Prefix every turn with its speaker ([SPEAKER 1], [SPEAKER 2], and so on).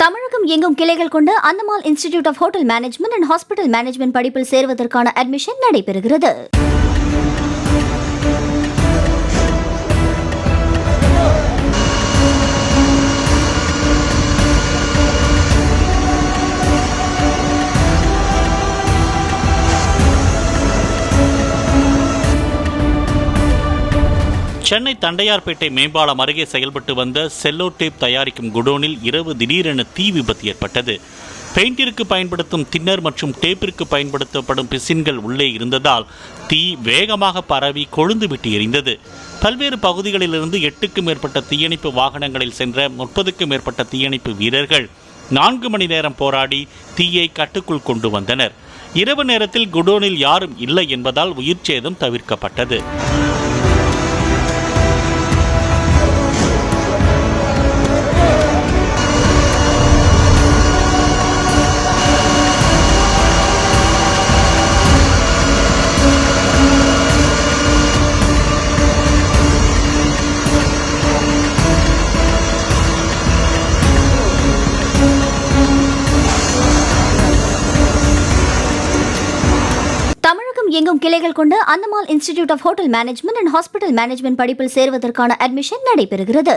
[SPEAKER 1] தமிழகம் எங்கும் கிளைகள் கொண்ட Anthamal institute of hotel management and hospital management படிப்பில் சேர்வதற்கான அட்மிஷன் நடைபெறுகிறது.
[SPEAKER 2] சென்னை தண்டையார்பேட்டை மேம்பாலம் அருகே செயல்பட்டு வந்த செல்லோ டேப் தயாரிக்கும் குடோனில் இரவு திடீரென தீ விபத்து ஏற்பட்டது. பெயிண்டிற்கு பயன்படுத்தும் தின்னர் மற்றும் டேப்பிற்கு பயன்படுத்தப்படும் பிசின்கள் உள்ளே இருந்ததால் தீ வேகமாக பரவி கொழுந்துவிட்டு எரிந்தது. பல்வேறு பகுதிகளிலிருந்து 8க்கும் மேற்பட்ட தீயணைப்பு வாகனங்களில் சென்ற 30க்கும் மேற்பட்ட தீயணைப்பு வீரர்கள் 4 மணி நேரம் போராடி தீயை கட்டுக்குள் கொண்டு வந்தனர். இரவு நேரத்தில் குடோனில் யாரும் இல்லை என்பதால் உயிர் சேதம் தவிர்க்கப்பட்டது.
[SPEAKER 1] தமிழகம் எங்கும் கிளைகள் கொண்ட Anthamal institute of hotel management and hospital management படிப்பில் சேர்வதற்கான அட்மிஷன் நடைபெறுகிறது.